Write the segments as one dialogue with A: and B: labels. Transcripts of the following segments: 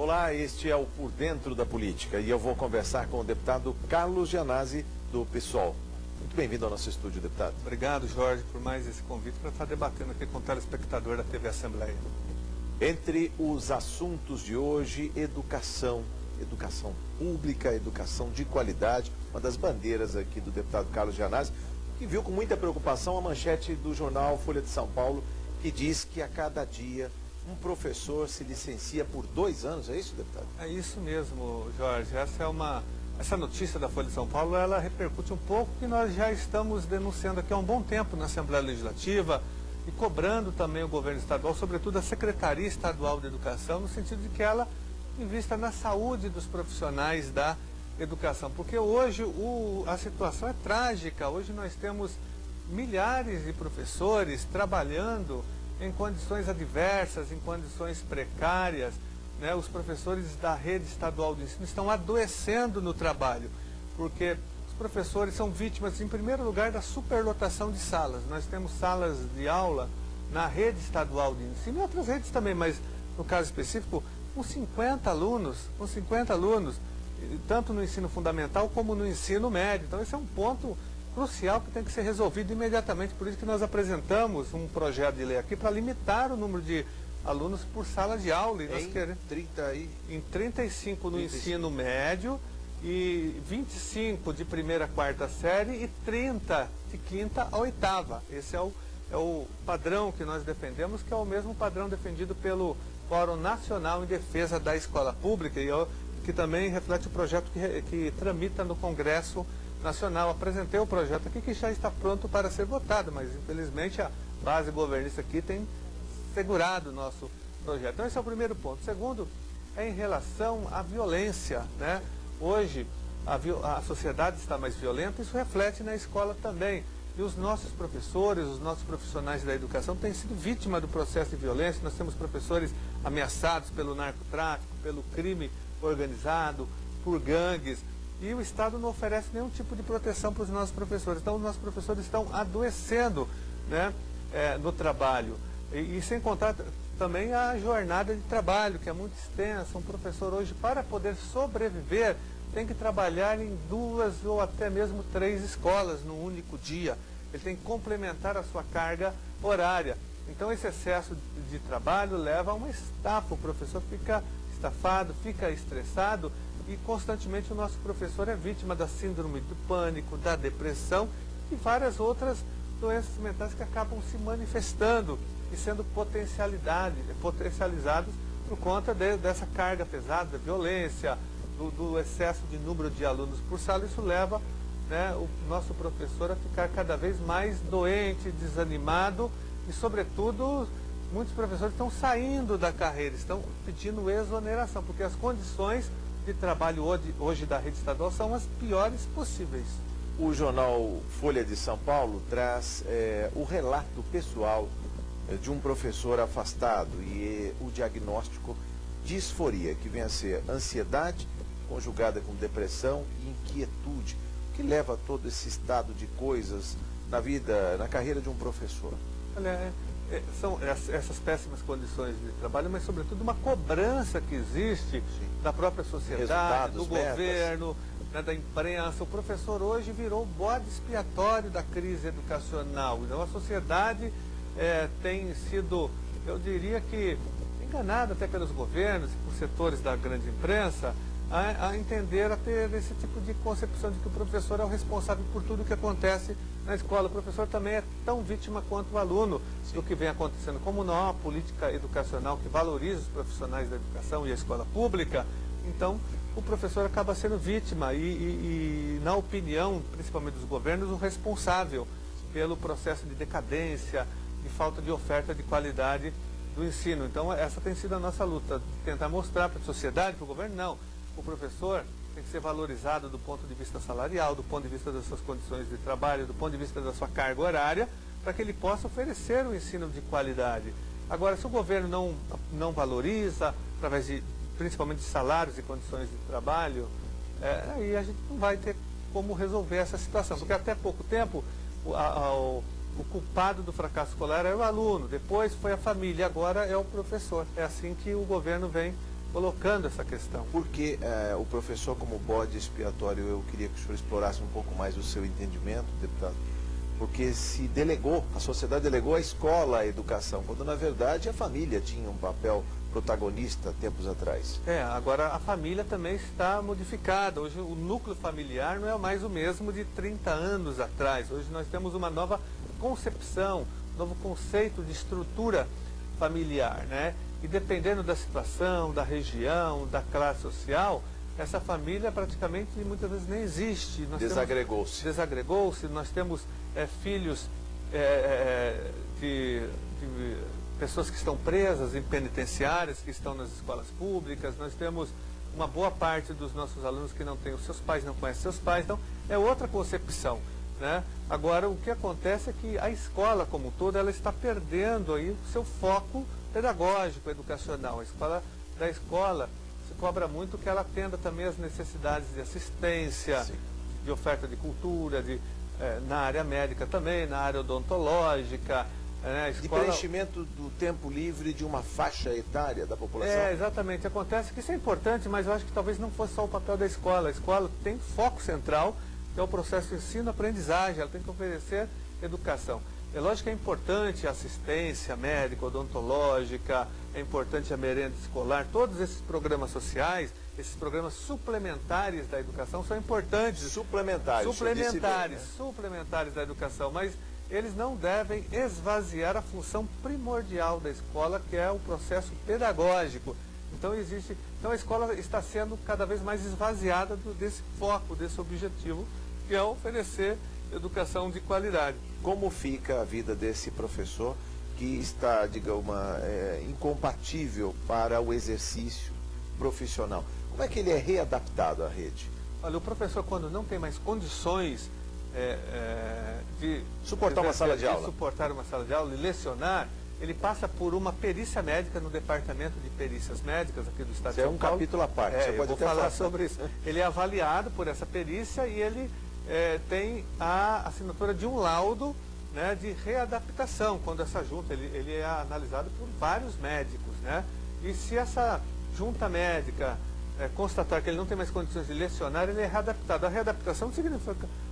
A: Olá, este é o Por Dentro da Política e eu vou conversar com o deputado Carlos Gianazzi, do PSOL. Muito bem-vindo ao nosso estúdio, deputado.
B: Obrigado, Jorge, por mais esse convite para estar debatendo aqui com o telespectador da TV Assembleia.
A: Entre os assuntos de hoje, educação pública, educação de qualidade, uma das bandeiras aqui do deputado Carlos Gianazzi, que viu com muita preocupação a manchete do jornal Folha de São Paulo, que diz que a cada dia um professor se licencia por 2 anos, é isso, deputado?
B: É isso mesmo, Jorge. Essa notícia da Folha de São Paulo, ela repercute um pouco que nós já estamos denunciando aqui há um bom tempo na Assembleia Legislativa e cobrando também o governo estadual, sobretudo a Secretaria Estadual de Educação, no sentido de que ela invista na saúde dos profissionais da educação. Porque hoje a situação é trágica. Hoje nós temos milhares de professores trabalhando em condições adversas, em condições precárias, né? Os professores da rede estadual de ensino estão adoecendo no trabalho, porque os professores são vítimas, em primeiro lugar, da superlotação de salas. Nós temos salas de aula na rede estadual de ensino, e outras redes também, mas no caso específico, com 50 alunos, tanto no ensino fundamental como no ensino médio. Então esse é um ponto crucial que tem que ser resolvido imediatamente. Por isso que nós apresentamos um projeto de lei aqui para limitar o número de alunos por sala de aula. Em 35 no ensino médio, e 25 de primeira a quarta série e 30 de quinta a oitava. Esse é o padrão que nós defendemos, que é o mesmo padrão defendido pelo Fórum Nacional em Defesa da Escola Pública, e que também reflete o projeto que tramita no Congresso Nacional. Apresentei o projeto aqui, que já está pronto para ser votado, mas infelizmente a base governista aqui tem segurado o nosso projeto. Então esse é o primeiro ponto. O segundo é em relação à violência, né? Hoje a sociedade está mais violenta, isso reflete na escola também. E os nossos professores, os nossos profissionais da educação têm sido vítima do processo de violência. Nós temos professores ameaçados pelo narcotráfico, pelo crime organizado, por gangues. E o Estado não oferece nenhum tipo de proteção para os nossos professores. Então, os nossos professores estão adoecendo, né, no trabalho. E sem contar também a jornada de trabalho, que é muito extensa. Um professor hoje, para poder sobreviver, tem que trabalhar em 2 ou até mesmo 3 escolas num único dia. Ele tem que complementar a sua carga horária. Então, esse excesso de trabalho leva a uma estafa. O professor fica estafado, fica estressado, e constantemente o nosso professor é vítima da síndrome do pânico, da depressão e várias outras doenças mentais que acabam se manifestando e sendo potencializados por conta dessa carga pesada, da violência, do excesso de número de alunos por sala. Isso leva, né, o nosso professor a ficar cada vez mais doente, desanimado e, sobretudo, muitos professores estão saindo da carreira, estão pedindo exoneração, porque as condições de trabalho hoje da rede estadual são as piores possíveis.
A: O jornal Folha de São Paulo traz o relato pessoal de um professor afastado e o diagnóstico de disforia, que vem a ser ansiedade conjugada com depressão e inquietude. O que leva a todo esse estado de coisas na vida, na carreira de um professor?
B: Olha, são essas péssimas condições de trabalho, mas sobretudo uma cobrança que existe da própria sociedade, do governo, né, da imprensa. O professor hoje virou o bode expiatório da crise educacional. Então a sociedade tem sido, eu diria que, enganada até pelos governos e por setores da grande imprensa, a entender, a ter esse tipo de concepção de que o professor é o responsável por tudo o que acontece na escola. O professor também é tão vítima quanto o aluno do que vem acontecendo. Como não há uma política educacional que valoriza os profissionais da educação e a escola pública, então o professor acaba sendo vítima e na opinião, principalmente dos governos, o responsável pelo processo de decadência e falta de oferta de qualidade do ensino. Então essa tem sido a nossa luta, tentar mostrar para a sociedade, para o governo, não. O professor tem que ser valorizado do ponto de vista salarial, do ponto de vista das suas condições de trabalho, do ponto de vista da sua carga horária, para que ele possa oferecer um ensino de qualidade. Agora, se o governo não valoriza, através de, principalmente de salários e condições de trabalho, aí a gente não vai ter como resolver essa situação. Porque até pouco tempo, o culpado do fracasso escolar era o aluno, depois foi a família, agora é o professor. É assim que o governo vem colocando essa questão.
A: Porque o professor, como bode expiatório, eu queria que o senhor explorasse um pouco mais o seu entendimento, deputado, porque se delegou, a sociedade delegou à escola a educação, quando na verdade a família tinha um papel protagonista tempos atrás.
B: Agora a família também está modificada. Hoje o núcleo familiar não é mais o mesmo de 30 anos atrás. Hoje nós temos uma nova concepção, um novo conceito de estrutura familiar, né? E dependendo da situação, da região, da classe social, essa família praticamente muitas vezes nem existe.
A: Desagregou-se.
B: Desagregou-se. Nós temos filhos de pessoas que estão presas em penitenciárias, que estão nas escolas públicas. Nós temos uma boa parte dos nossos alunos que não têm os seus pais, não conhecem seus pais. Então, é outra concepção, né? Agora, o que acontece é que a escola como um todo, ela está perdendo aí o seu foco pedagógico, educacional. Da escola se cobra muito que ela atenda também as necessidades de assistência, sim, de oferta de cultura, na área médica também, na área odontológica, né?
A: De preenchimento do tempo livre de uma faixa etária da população.
B: Exatamente. Acontece que isso é importante, mas eu acho que talvez não fosse só o papel da escola. A escola tem foco central, que é o processo de ensino-aprendizagem, ela tem que oferecer educação. É lógico que é importante a assistência médica, odontológica, é importante a merenda escolar, todos esses programas sociais, esses programas suplementares da educação são importantes. Suplementares da educação, mas eles não devem esvaziar a função primordial da escola, que é o processo pedagógico. Então a escola está sendo cada vez mais esvaziada desse foco, desse objetivo, que é oferecer educação de qualidade.
A: Como fica a vida desse professor que está, digamos, incompatível para o exercício profissional? Como é que ele é readaptado à rede?
B: Olha, o professor, quando não tem mais condições de
A: suportar uma sala de aula,
B: e lecionar, ele passa por uma perícia médica no Departamento de Perícias Médicas aqui do Estado de São Paulo.
A: É um capítulo à parte, você pode até
B: falar sobre isso. Ele é avaliado por essa perícia e ele tem a assinatura de um laudo, né, de readaptação. Quando essa junta, ele é analisado por vários médicos, né? E se essa junta médica constatar que ele não tem mais condições de lecionar, ele é readaptado. A readaptação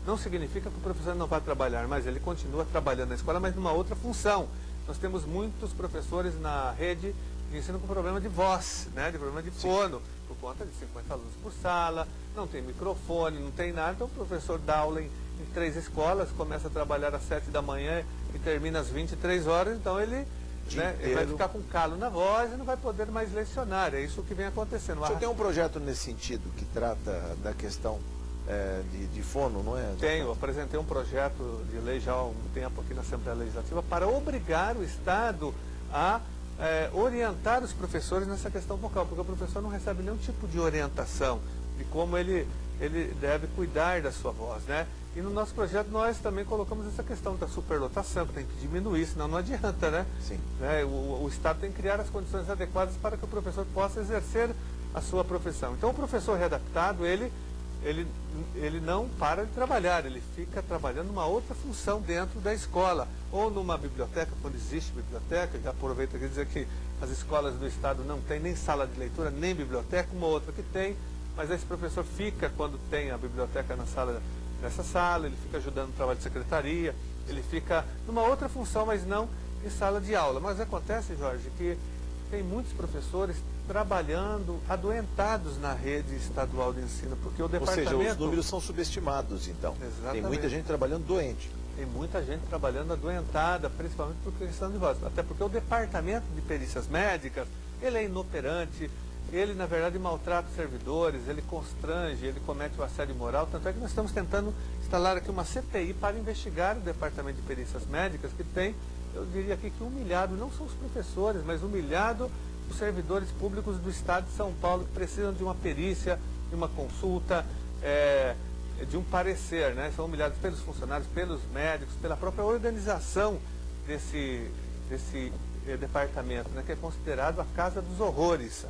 B: não significa que o professor não vai trabalhar, mas ele continua trabalhando na escola, mas numa outra função. Nós temos muitos professores na rede de ensino com problema de voz, né, de problema de fono, por conta de 50 alunos por sala, não tem microfone, não tem nada. Então o professor dá aula em 3 escolas, começa a trabalhar às 7 da manhã e termina às 23 horas, então ele vai ficar com calo na voz e não vai poder mais lecionar. É isso que vem acontecendo.
A: O senhor tem um projeto nesse sentido, que trata da questão de fono, não é?
B: Tenho, apresentei um projeto de lei já há um tempo aqui na Assembleia Legislativa para obrigar o Estado a orientar os professores nessa questão vocal, porque o professor não recebe nenhum tipo de orientação de como ele deve cuidar da sua voz, né? E no nosso projeto nós também colocamos essa questão da superlotação, que tem que diminuir, senão não adianta, né?
A: Sim.
B: O Estado tem que criar as condições adequadas para que o professor possa exercer a sua profissão. Então o professor readaptado, ele não para de trabalhar, ele fica trabalhando numa outra função dentro da escola, ou numa biblioteca, quando existe biblioteca. Já aproveito aqui dizer que as escolas do Estado não têm nem sala de leitura, nem biblioteca, uma outra que tem, mas esse professor fica, quando tem a biblioteca nessa sala, ele fica ajudando no trabalho de secretaria, ele fica numa outra função, mas não em sala de aula. Mas acontece, Jorge, que tem muitos professores trabalhando adoentados na rede estadual de ensino, porque o departamento...
A: Ou seja, os números são subestimados, então.
B: Exatamente.
A: Tem muita gente trabalhando doente.
B: Tem muita gente trabalhando adoentada, principalmente por questão de voz. Até porque o departamento de perícias médicas, ele é inoperante, ele, na verdade, maltrata os servidores, ele constrange, ele comete o assédio moral. Tanto é que nós estamos tentando instalar aqui uma CPI para investigar o departamento de perícias médicas, que tem, eu diria aqui, que humilhado, não são os professores, mas humilhado os servidores públicos do Estado de São Paulo, que precisam de uma perícia, de uma consulta, de um parecer, né? São humilhados pelos funcionários, pelos médicos, pela própria organização desse departamento, né? Que é considerado a casa dos horrores.